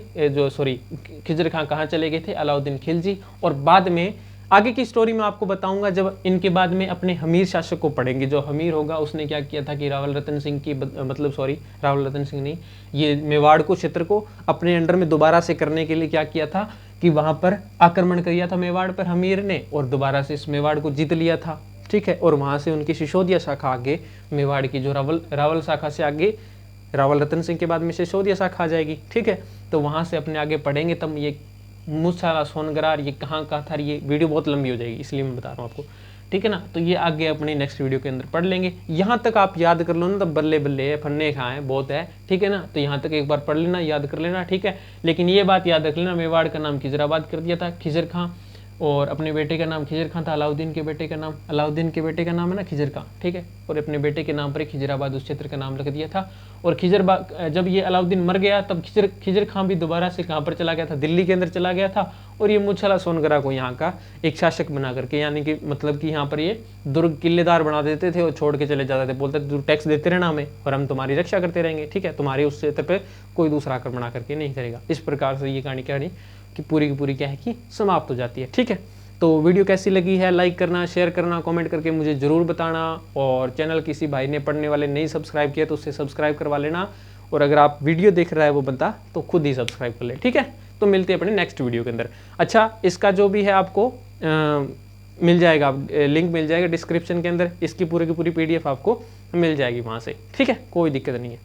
खिजर खां कहाँ चले गए थे, अलाउद्दीन खिलजी। और बाद में आगे की स्टोरी में आपको बताऊंगा जब इनके बाद में अपने हमीर शासक को पढ़ेंगे। जो हमीर होगा उसने क्या किया था कि रावल रतन सिंह की रावल रतन सिंह नहीं, ये मेवाड़ को क्षेत्र को अपने अंडर में दोबारा से करने के लिए क्या किया था कि वहां पर आक्रमण किया था मेवाड़ पर हमीर ने, और दोबारा से इस मेवाड़ को जीत लिया था। ठीक है, और वहां से उनकी सिसोदिया शाखा आगे, मेवाड़ की जो रावल शाखा से आगे रावल रतन सिंह के बाद में सिसोदिया शाखा आ जाएगी। ठीक है, तो वहां से अपने आगे पढ़ेंगे तब ये मूंछाला सोनगरार ये कहाँ का था, ये वीडियो बहुत लंबी हो जाएगी इसलिए मैं बता रहा हूँ आपको। ठीक है ना, तो ये आगे अपने नेक्स्ट वीडियो के अंदर पढ़ लेंगे। यहाँ तक आप याद कर लो ना, तब बल्ले बल्ले है, फन्ने कहाँ है, बहुत है। ठीक है ना, तो यहाँ तक एक बार पढ़ लेना, याद कर लेना। ठीक है, लेकिन ये बात याद रख लेना, मेवाड़ का नाम खिजराबाद कर दिया था खिजर खां, और अपने बेटे का नाम खिजर खां था, अलाउद्दीन के बेटे का नाम, अलाउद्दीन के बेटे का नाम है ना खिजर खां। ठीक है, और अपने बेटे के नाम पर खिजराबाद उस क्षेत्र का नाम रख दिया था। और जब ये अलाउद्दीन मर गया तब खिजर खां भी दोबारा से कहाँ पर चला गया था, दिल्ली के अंदर चला गया था। और ये मूंछाला सोनगरा को यहाँ का एक शासक बना करके, यानी कि मतलब कि यहाँ पर ये दुर्ग किलेदार बना देते थे और छोड़ के चले जाते थे, बोलते थे टैक्स देते रहना हमें और हम तुम्हारी रक्षा करते रहेंगे। ठीक है, तुम्हारे उस क्षेत्र पर कोई दूसरा आक्रमण आकर के नहीं करेगा। इस प्रकार से ये कहानी की पूरी क्या है कि समाप्त हो जाती है। ठीक है, तो वीडियो कैसी लगी है, लाइक करना, शेयर करना, कमेंट करके मुझे ज़रूर बताना। और चैनल किसी भाई ने पढ़ने वाले नहीं सब्सक्राइब किया तो उससे सब्सक्राइब करवा लेना। और अगर आप वीडियो देख रहा है वो बंदा तो खुद ही सब्सक्राइब कर ले। ठीक है, तो मिलते हैं अपने नेक्स्ट वीडियो के अंदर। अच्छा, इसका जो भी है आपको मिल जाएगा, लिंक मिल जाएगा डिस्क्रिप्शन के अंदर, इसकी पूरी की पूरी PDF आपको मिल जाएगी वहाँ से। ठीक है, कोई दिक्कत नहीं है।